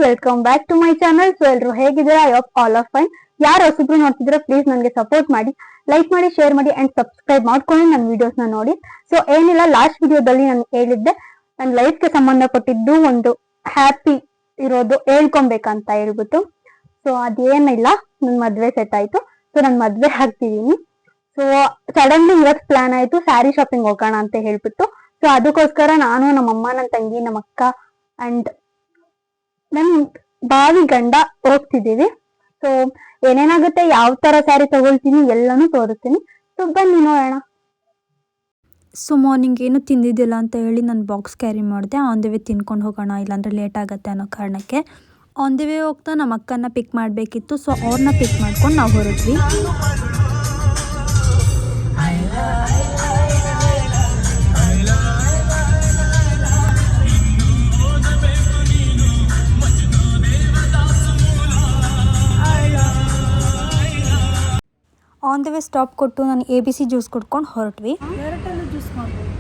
Welcome back to my channel. So ಎಲ್ಲರೂ ಹೇಗಿದ್ದೀರಾ? I hope all of fine. ಯಾರು ಹೊಸಬ್ರು ನೋಡ್ತಿದ್ರೆ ಪ್ಲೀಸ್ ನನಗೆ ಸಪೋರ್ಟ್ ಮಾಡಿ, ಲೈಕ್ ಮಾಡಿ, ಶೇರ್ ಮಾಡಿ ಅಂಡ್ ಸಬ್ಸ್ಕ್ರೈಬ್ ಮಾಡ್ಕೊಂಡು ನನ್ನ ವಿಡಿಯೋಸ್ ನ ನೋಡಿ. ಸೊ ಏನಿಲ್ಲ, ಲಾಸ್ಟ್ ವಿಡಿಯೋದಲ್ಲಿ ನಾನು ಹೇಳಿದ್ದೆ ನನ್ನ ಲೈಫ್ಗೆ ಸಂಬಂಧಪಟ್ಟಿದ್ದು ಒಂದು ಹ್ಯಾಪಿ ಇರೋದು ಹೇಳ್ಕೊಬೇಕಂತ ಹೇಳ್ಬಿಟ್ಟು. ಸೊ ಅದೇನಿಲ್ಲ, ನನ್ನ ಮದ್ವೆ ಸೆಟ್ ಆಯ್ತು. ಸೊ ನಾನು ಮದ್ವೆ ಆಗ್ತಿದೀನಿ. ಸೊ ಸಡನ್ಲಿ ಇವತ್ತು ಪ್ಲಾನ್ ಆಯ್ತು ಸ್ಯಾರಿ ಶಾಪಿಂಗ್ ಹೋಗೋಣ ಅಂತ ಹೇಳ್ಬಿಟ್ಟು. ಸೊ ಅದಕ್ಕೋಸ್ಕರ ನಾನು, ನಮ್ಮಮ್ಮ, ನನ್ನ ತಂಗಿ, ನಮ್ಮ ಅಕ್ಕ ಅಂಡ್ ನನ್ ಬಾವಿ ಗಂಡ ಹೋಗ್ತಿದೀವಿ. ಸೊ ಏನೇನಾಗುತ್ತೆ, ಯಾವ ತರ ಸ್ಯಾರಿ ತಗೊಳ್ತೀನಿ ಎಲ್ಲಾನು ತೋರಿಸ್ತೀನಿ. ಸೊ ಬನ್ನಿ ನೋಡೋಣ. ಸೊ ಮಾರ್ನಿಂಗ್ ಏನು ತಿಂದಿದ್ದಿಲ್ಲ ಅಂತ ಹೇಳಿ ನಾನು ಬಾಕ್ಸ್ ಕ್ಯಾರಿ ಮಾಡಿದೆ. ಆನ್ ದಿ ವೇ ತಿನ್ಕೊಂಡು ಹೋಗೋಣ, ಇಲ್ಲಾಂದರೆ ಲೇಟ್ ಆಗುತ್ತೆ ಅನ್ನೋ ಕಾರಣಕ್ಕೆ. ಆನ್ ದಿ ವೇ ಹೋಗ್ತಾ ನಮ್ಮ ಅಕ್ಕನ ಪಿಕ್ ಮಾಡಬೇಕಿತ್ತು. ಸೊ ಅವ್ರನ್ನ ಪಿಕ್ ಮಾಡ್ಕೊಂಡು ನಾವು ಹೊರದ್ವಿ. ಆನ್ ದ ವೇ ಸ್ಟಾಪ್ ಕೊಟ್ಟು ನಾನು ABC ಜ್ಯೂಸ್ ಕುಡ್ಕೊಂಡು ಹೊರಟ್ವಿ. ಕ್ಯಾರೆಟಲ್ಲೂ ಜ್ಯೂಸ್ ಮಾಡ್ಬೋದು.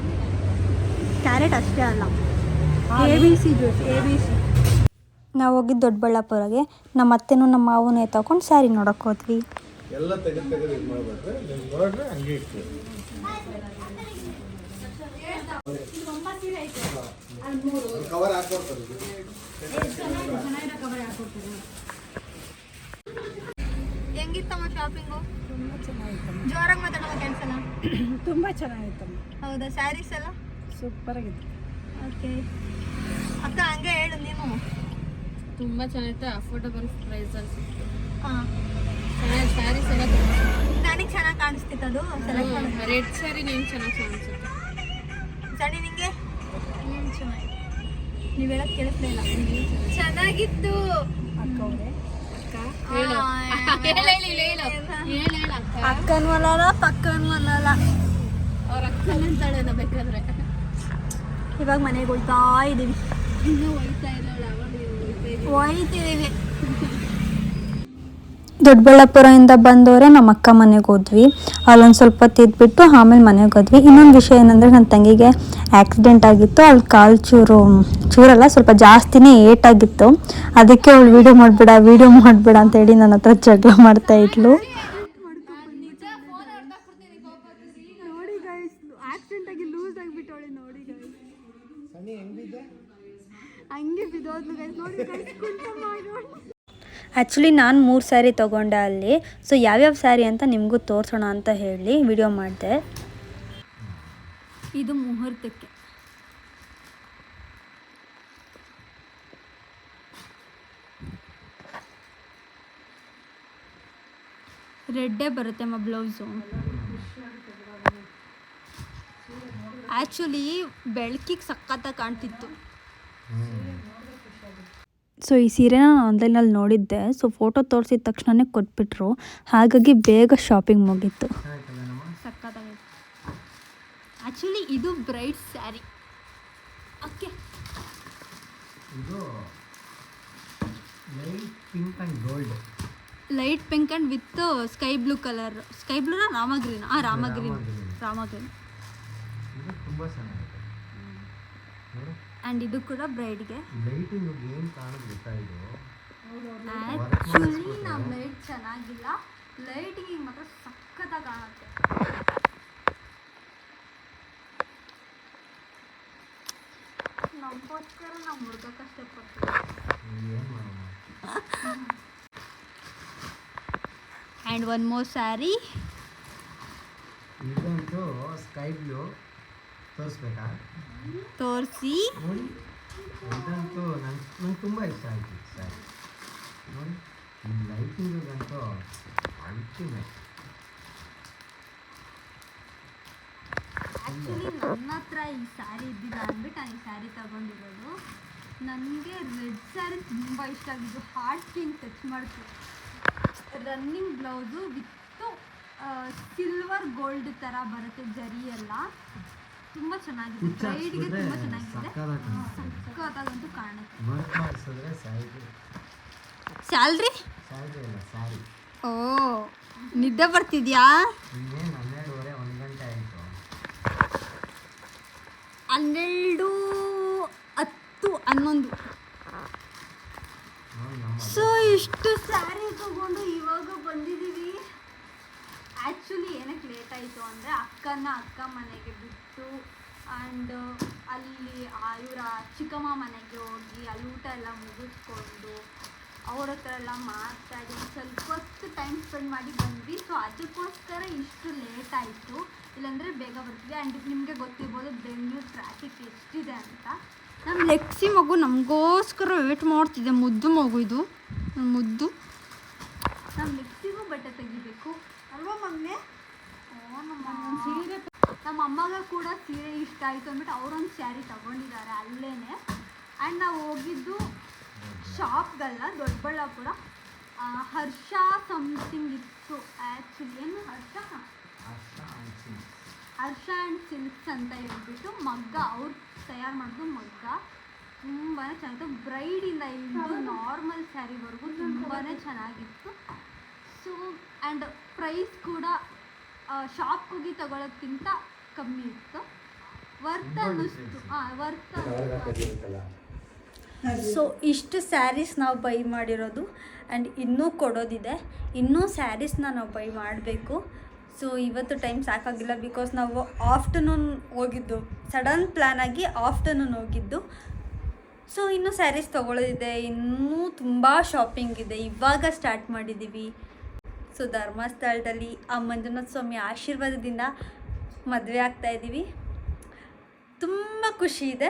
ಕ್ಯಾರೆಟ್ ಅಷ್ಟೇ ಅಲ್ಲ, ABC ಜ್ಯೂಸ್. ABC ನಾವು ಹೋಗಿದ್ದು ದೊಡ್ಡಬಳ್ಳಾಪುರಗೆ. ನಮ್ಮ ಅತ್ತೆನೂ ನಮ್ಮ ಮಾವನೇ ತಗೊಂಡು ಸ್ಯಾರಿ ನೋಡೋಕೆ ಹೋದ್ವಿ. ಎಲ್ಲ ತೆಗೆದು ಇದು ಮಾಡ್ಬಿಟ್ರೆ ನೀವು ನೋಡ್ರೆ ಹಂಗೆ ಇರ್ತೀವಿ. ಕವರ್ ಹಾಕ್ಕೊಡ್ತಾರೆ. ಹೆಂಗಿತ್ತಮ್ಮ ಶಾಪಿಂಗು? ಜೋರಾಗಿ ಮಾತಾಡೋ ಕ್ಯಾನ್ಸಲ್. ತುಂಬ ಚೆನ್ನಾಗಿತ್ತಮ್ಮ. ಹೌದಾ? ಸ್ಯಾರೀಸ್ ಎಲ್ಲ ಸೂಪರ್ ಆಗಿತ್ತು. ಓಕೆ ಅಕ್ಕ, ಹಂಗೆ ಹೇಳು ನೀನು. ತುಂಬ ಚೆನ್ನಾಗಿತ್ತು, ಅಫೋರ್ಡಬಲ್ ಪ್ರೈಸಲ್ಲಿ ಸಿಕ್ತು. ಹಾಂ, ಚೆನ್ನಾಗಿ ಸ್ಯಾರೀಸ್ ಎಲ್ಲ ನನಗೆ ಚೆನ್ನಾಗಿ ಕಾಣಿಸ್ತಿತ್ತು ಅದು. ಸೆಲೆಕ್ಟ್ ಮಾಡಿ. ರೆಡ್ ಸ್ಯಾರಿ ನಂಗೆ ಚೆನ್ನಾಗಿ ಕಾಣಿಸುತ್ತೆ. ಸರಿ, ನಿಂಗೆ ಚೆನ್ನಾಗಿ. ನೀವು ಹೇಳೋದು ಕೇಳಿಸ್ಲಿಲ್ಲ. ಚೆನ್ನಾಗಿತ್ತು. ಅಕ್ಕನೂ ಅಲ್ಲ, ಪಕ್ಕನೂ ಅಲ್ಲ. ಅವ್ರ ಅಕ್ಕನಂತಾಳೆ ಬೇಕಾದ್ರೆ. ಇವಾಗ ಮನೆಗೆ ಹೋಗ್ತಾ ಇದೀವಿ. ಇನ್ನೂ ಹೋಯ್ತಾ ಇದ್ದಾಳೆ, ಹೋಯ್ತಿದೀವಿ. ದೊಡ್ಡಬಳ್ಳಾಪುರದಿಂದ ಬಂದವರೆ ನಮ್ಮ ಅಕ್ಕ ಮನೆಗೆ ಹೋದ್ವಿ. ಅಲ್ಲೊಂದು ಸ್ವಲ್ಪ ತಿದ್ಬಿಟ್ಟು ಆಮೇಲೆ ಮನೆಗೆ ಹೋದ್ವಿ. ಇನ್ನೊಂದು ವಿಷಯ ಏನಂದರೆ ನನ್ನ ತಂಗಿಗೆ ಆಕ್ಸಿಡೆಂಟ್ ಆಗಿತ್ತು. ಅಲ್ಲಿ ಕಾಲು ಚೂರಲ್ಲ, ಸ್ವಲ್ಪ ಜಾಸ್ತಿನೇ ಏಟಾಗಿತ್ತು. ಅದಕ್ಕೆ ಅವಳು ವಿಡಿಯೋ ಮಾಡಬೇಡ ಅಂತ ಹೇಳಿ ನನ್ನ ಹತ್ರ ಜಗಳ ಮಾಡ್ತಾ ಇದ್ಲು. ನೋಡಿ ಗೈಸ್, ಆಕ್ಸಿಡೆಂಟ್ ಆಗಿ ಲೂಸ್ ಆಗಿಬಿಟ್ಟವಳೆ. ನೋಡಿ ಗೈಸ್, ಹಂಗೆ ಬಿದ್ದೋದ್ಲು ಗೈಸ್. ನೋಡಿ ಗೈಸ್, ಆ್ಯಕ್ಚುಲಿ ನಾನು 3 ಸ್ಯಾರಿ ತೊಗೊಂಡೆ ಅಲ್ಲಿ. ಸೊ ಯಾವ್ಯಾವ ಸ್ಯಾರಿ ಅಂತ ನಿಮಗೂ ತೋರಿಸೋಣ ಅಂತ ಹೇಳಿ ವಿಡಿಯೋ ಮಾಡಿದೆ. ಇದು ಮುಹೂರ್ತಕ್ಕೆ. ರೆಡ್ಡೇ ಬರುತ್ತೆ ಅಮ್ಮ ಬ್ಲೌಸು. ಆ್ಯಕ್ಚುಲಿ ಬೆಳಕಿಗೆ ಸಖತ್ತಾಗಿ ಕಾಣ್ತಿತ್ತು. ಸೊ ಈ ಸೀರೆನ ನಾನು ಆನ್ಲೈನಲ್ಲಿ ನೋಡಿದ್ದೆ. ಸೊ ಫೋಟೋ ತೋರಿಸಿದ ತಕ್ಷಣವೇ ಕೊಟ್ಬಿಟ್ರು. ಹಾಗಾಗಿ ಬೇಗ ಶಾಪಿಂಗ್ ಮುಗೀತು. ಸಖತ್ತಾಗೈತೆ. ಆ್ಯಕ್ಚುಲಿ ಇದು ಬ್ರೈಡ್ ಸ್ಯಾರಿ. ಓಕೆ, ಇದು light pink and gold. Light pink and with sky blue colour. Sky ಬ್ಲೂನ ರಾಮಗ್ರೀನ್? ರಾಮಗ್ರೀನ್. ಇದು ತುಂಬ ಚೆನ್ನಾಗಿದೆ. ಆ್ಯಂಡ್ ಇದು ಕೂಡ ಬ್ರೈಡ್ಗೆ. ಲೈಟಿಂಗ್ ಏನು ಕಾಣೋದು ಗೊತ್ತಾಯಿತು. ಆ್ಯಕ್ಚುಲಿ ನಮ್ಮ ಲೈಟ್ ಚೆನ್ನಾಗಿಲ್ಲ, ಲೈಟಿಗೆ ಮಾತ್ರ ಸಖತ್ತಾಗಿ ಕಾಣುತ್ತೆ. ನಮಗೋಸ್ಕರ ನಾವು ಹುಡುಗ ಕಷ್ಟಪಡ್ತೀವಿ. And one more sari. ಇದಂತೂ ಸ್ಕೈ ಬ್ಲೂ. ತೋರಿಸ್ಬೇಕಾ? ತೋರಿಸಿ. ನೋಡಿ, ಇದಂತೂ ನಂಗೆ ತುಂಬ ಇಷ್ಟ ಆಯಿತು ಸ್ಯಾರಿ. ನೋಡಿ, ಈ ಲೈಟಿಂಗಂತೂ ಅಲ್ಟಿಮೇಟ್. ಆ್ಯಕ್ಚುಲಿ ನನ್ನ ಹತ್ರ ಈ ಸ್ಯಾರಿ ಇದ್ದಿಲ್ಲ ಅಂದ್ಬಿಟ್ಟು ನಾನು ಈ ಸ್ಯಾರಿ ತಗೊಂಡಿರೋದು. ನನಗೆ ರೆಡ್ ಸ್ಯಾರಿ ತುಂಬ ಇಷ್ಟ ಆಗಿದ್ದು. ಹಾರ್ಟ್ಗೆ ಟಚ್ ಮಾಡ್ತು. ರನ್ನಿಂಗ್ ಬ್ಲೌಸು ವಿತ್ತು ಸಿಲ್ವರ್ ಗೋಲ್ಡ್ ಥರ ಬರುತ್ತೆ, ಜರಿ ಎಲ್ಲ. ತುಂಬ ಚೆನ್ನಾಗಿದೆ. ಬ್ರೈಡ್ಗೆ ತುಂಬ ಚೆನ್ನಾಗಿದೆ. ಸಖತ್ತಾಗಂತೂ ಕಾಣುತ್ತೆ. ಸ್ಯಾಲ್ರಿ ಓ, ನಿದ್ದೆ ಬರ್ತಿದ್ಯಾ? 12:30 1 ಗಂಟೆ ಆಯಿತು. 12, 10, 11 ಸೊ ಇಷ್ಟು ಸ್ಯಾರಿ ತಗೊಂಡು ಇವಾಗ ಬಂದಿದ್ದೀವಿ. ಆ್ಯಕ್ಚುಲಿ ಏನಕ್ಕೆ ಲೇಟ್ ಆಯಿತು ಅಂದರೆ ಅಕ್ಕ ಮನೆಗೆ ಬಿಟ್ಟು ಆ್ಯಂಡ್ ಅಲ್ಲಿ ಇವರ ಚಿಕ್ಕಮ್ಮ ಮನೆಗೆ ಹೋಗಿ ಅಲ್ಲಿ ಊಟ ಎಲ್ಲ ಮುಗಿಸ್ಕೊಂಡು ಅವ್ರ ಹತ್ರ ಎಲ್ಲ ಮಾತಾಡಿ ಸ್ವಲ್ಪ ಹೊತ್ತು ಟೈಮ್ ಸ್ಪೆಂಡ್ ಮಾಡಿ ಬಂದ್ವಿ. ಸೊ ಅದಕ್ಕೋಸ್ಕರ ಇಷ್ಟು ಲೇಟ್ ಆಯಿತು, ಇಲ್ಲಾಂದರೆ ಬೇಗ ಬರ್ತೀವಿ. ಆ್ಯಂಡ್ ನಿಮಗೆ ಗೊತ್ತಿರ್ಬೋದು ಬೆಂಗಳೂರು ಟ್ರಾಫಿಕ್ ಎಷ್ಟಿದೆ ಅಂತ. ನಮ್ಮ ಲೆಕ್ಸಿ ಮಗು ನಮಗೋಸ್ಕರ ವೇಟ್ ಮಾಡ್ತಿದೆ. ಮುದ್ದು ಮಗು ಇದು ಮುದ್ದು. ನಮ್ಮ ಲೆಕ್ಸಿಗೂ ಬಟ್ಟೆ ತೆಗಿಬೇಕು ಅಲ್ವಾ ಮಮ್ಮಿ? ಸೀರೆ ನಮ್ಮ ಅಮ್ಮಗ ಕೂಡ ಸೀರೆ ಇಷ್ಟ ಆಯಿತು ಅಂದ್ಬಿಟ್ಟು ಅವರೊಂದು ಸ್ಯಾರಿ ತಗೊಂಡಿದ್ದಾರೆ ಅಲ್ಲೇ. ಆ್ಯಂಡ್ ನಾವು ಹೋಗಿದ್ದು ಶಾಪ್ಗಲ್ಲ, ದೊಡ್ಡಬಳ್ಳಾಪುರ. ಹರ್ಷ ಸಮಥಿಂಗ್ ಇತ್ತು ಆ್ಯಕ್ಚುಲಿ. ಏನು ಹರ್ಷ ಆ್ಯಂಡ್ ಸಿಲ್ಕ್ಸ್ ಅಂತ ಹೇಳ್ಬಿಟ್ಟು ಮಗ್ಗ ಅವ್ರು ತಯಾರು ಮಾಡಿದ್ದು ಮಗ್ಗ ತುಂಬಾ ಚೆನ್ನಾಗಿತ್ತು. ಬ್ರೈಡಿಂದ ಹಿಡಿದು ನಾರ್ಮಲ್ ಸ್ಯಾರಿವರೆಗೂ ತುಂಬಾ ಚೆನ್ನಾಗಿತ್ತು. ಸೊ ಆ್ಯಂಡ್ ಪ್ರೈಸ್ ಕೂಡ ಶಾಪ್ಗೆ ಹೋಗಿ ತಗೊಳ್ಳೋಕ್ಕಿಂತ ಕಮ್ಮಿ ಇತ್ತು. ವರ್ತ್ ಅನ್ನಿಸ್ತು. ವರ್ತ್. ಸೊ ಇಷ್ಟು ಸ್ಯಾರೀಸ್ ನಾವು ಬೈ ಮಾಡಿರೋದು ಆ್ಯಂಡ್ ಇನ್ನೂ ಕೊಡೋದಿದೆ. ಇನ್ನೂ ಸ್ಯಾರೀಸ್ನ ನಾವು ಬೈ ಮಾಡಬೇಕು. ಸೊ ಇವತ್ತು ಟೈಮ್ ಸಾಕಾಗಿಲ್ಲ, ಬಿಕಾಸ್ ನಾವು ಆಫ್ಟರ್ನೂನ್ ಹೋಗಿದ್ದು, ಸಡನ್ ಪ್ಲ್ಯಾನ್ ಆಗಿ ಆಫ್ಟರ್ನೂನ್ ಹೋಗಿದ್ದು. ಸೊ ಇನ್ನೂ ಸ್ಯಾರೀಸ್ ತೊಗೊಳ್ಳೋದಿದೆ, ಇನ್ನೂ ತುಂಬ ಶಾಪಿಂಗ್ ಇದೆ. ಇವಾಗ ಸ್ಟಾರ್ಟ್ ಮಾಡಿದ್ದೀವಿ. ಸೊ ಧರ್ಮಸ್ಥಳದಲ್ಲಿ ಆ ಮಂಜುನಾಥ ಸ್ವಾಮಿ ಆಶೀರ್ವಾದದಿಂದ ಮದುವೆ ಆಗ್ತಾಯಿದ್ದೀವಿ. ತುಂಬ ಖುಷಿ ಇದೆ.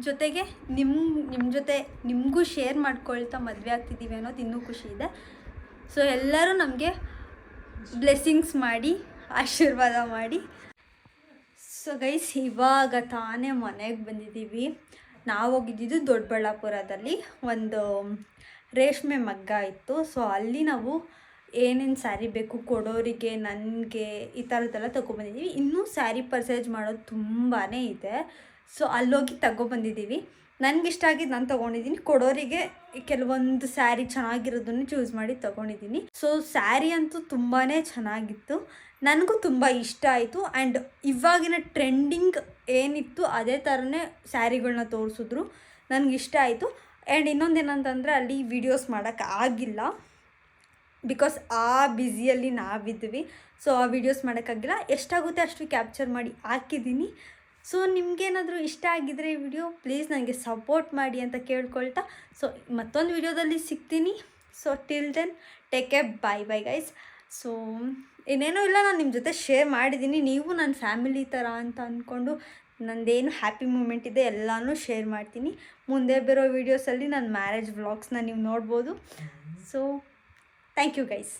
ಜೊತೆಗೆ ನಿಮ್ಮ ಜೊತೆ ನಿಮಗೂ ಶೇರ್ ಮಾಡ್ಕೊಳ್ತಾ ಮದುವೆ ಆಗ್ತಿದ್ದೀವಿ ಅನ್ನೋದು ಇನ್ನೂ ಖುಷಿ ಇದೆ. ಸೊ ಎಲ್ಲರೂ ನಮಗೆ ಬ್ಲೆಸ್ಸಿಂಗ್ಸ್ ಮಾಡಿ ಆಶೀರ್ವಾದ ಮಾಡಿ. ಸೊ ಗೈಸ್ ಇವಾಗ ತಾನೇ ಮನೆಗೆ ಬಂದಿದ್ದೀವಿ. ನಾವು ಹೋಗಿದ್ದಿದ್ದು ದೊಡ್ಡಬಳ್ಳಾಪುರದಲ್ಲಿ ಒಂದು ರೇಷ್ಮೆ ಮಗ್ಗ ಇತ್ತು. ಸೊ ಅಲ್ಲಿ ನಾವು ಏನೇನು ಸ್ಯಾರಿ ಬೇಕು ಕೊಡೋರಿಗೆ, ನನಗೆ ಈ ಥರದ್ದೆಲ್ಲ ತೊಗೊಬಂದಿದ್ದೀವಿ. ಇನ್ನೂ ಸ್ಯಾರಿ ಪರ್ಚೇಸ್ ಮಾಡೋದು ತುಂಬಾ ಇದೆ. ಸೊ ಅಲ್ಲೋಗಿ ತಗೊಬಂದಿದ್ದೀವಿ. ನನಗಿಷ್ಟ ಆಗಿದ್ದು ನಾನು ತೊಗೊಂಡಿದ್ದೀನಿ. ಕೊಡೋರಿಗೆ ಕೆಲವೊಂದು ಸ್ಯಾರಿ ಚೆನ್ನಾಗಿರೋದನ್ನು ಚೂಸ್ ಮಾಡಿ ತೊಗೊಂಡಿದ್ದೀನಿ. ಸೊ ಸ್ಯಾರಿ ಅಂತೂ ತುಂಬಾ ಚೆನ್ನಾಗಿತ್ತು, ನನಗೂ ತುಂಬ ಇಷ್ಟ ಆಯಿತು. ಆ್ಯಂಡ್ ಇವಾಗಿನ ಟ್ರೆಂಡಿಂಗ್ ಏನಿತ್ತು ಅದೇ ಥರನೇ ಸ್ಯಾರಿಗಳನ್ನ ತೋರಿಸಿದ್ರು, ನನಗಿಷ್ಟ ಆಯಿತು. ಆ್ಯಂಡ್ ಇನ್ನೊಂದೇನಂತಂದರೆ ಅಲ್ಲಿ ವೀಡಿಯೋಸ್ ಮಾಡೋಕ್ಕೆ ಆಗಿಲ್ಲ, ಬಿಕಾಸ್ ಆ ಬ್ಯುಸಿಯಲ್ಲಿ ನಾವಿದ್ವಿ. ಸೊ ಆ ವೀಡಿಯೋಸ್ ಮಾಡೋಕ್ಕಾಗಿಲ್ಲ. ಎಷ್ಟಾಗುತ್ತೆ ಅಷ್ಟು ಕ್ಯಾಪ್ಚರ್ ಮಾಡಿ ಹಾಕಿದ್ದೀನಿ. ಸೊ ನಿಮಗೇನಾದರೂ ಇಷ್ಟ ಆಗಿದ್ದರೆ ಈ ವಿಡಿಯೋ ಪ್ಲೀಸ್ ನನಗೆ ಸಪೋರ್ಟ್ ಮಾಡಿ ಅಂತ ಕೇಳ್ಕೊಳ್ತಾ, ಸೊ ಮತ್ತೊಂದು ವಿಡಿಯೋದಲ್ಲಿ ಸಿಗ್ತೀನಿ. So till then take care, bye guys. So ಇನ್ನೇನೂ ಇಲ್ಲ, ನಾನು ನಿಮ್ಮ ಜೊತೆ ಶೇರ್ ಮಾಡಿದ್ದೀನಿ. ನೀವು ನನ್ನ ಫ್ಯಾಮಿಲಿ ಥರ ಅಂತ ಅಂದ್ಕೊಂಡು ನಂದೇನು ಹ್ಯಾಪಿ ಮೂಮೆಂಟ್ ಇದೆ ಎಲ್ಲನೂ ಶೇರ್ ಮಾಡ್ತೀನಿ. ಮುಂದೆ ಬರೋ ವೀಡಿಯೋಸಲ್ಲಿ ನನ್ನ ಮ್ಯಾರೇಜ್ ವ್ಲಾಗ್ಸ್ನ ನೀವು ನೋಡ್ಬೋದು. So thank you guys.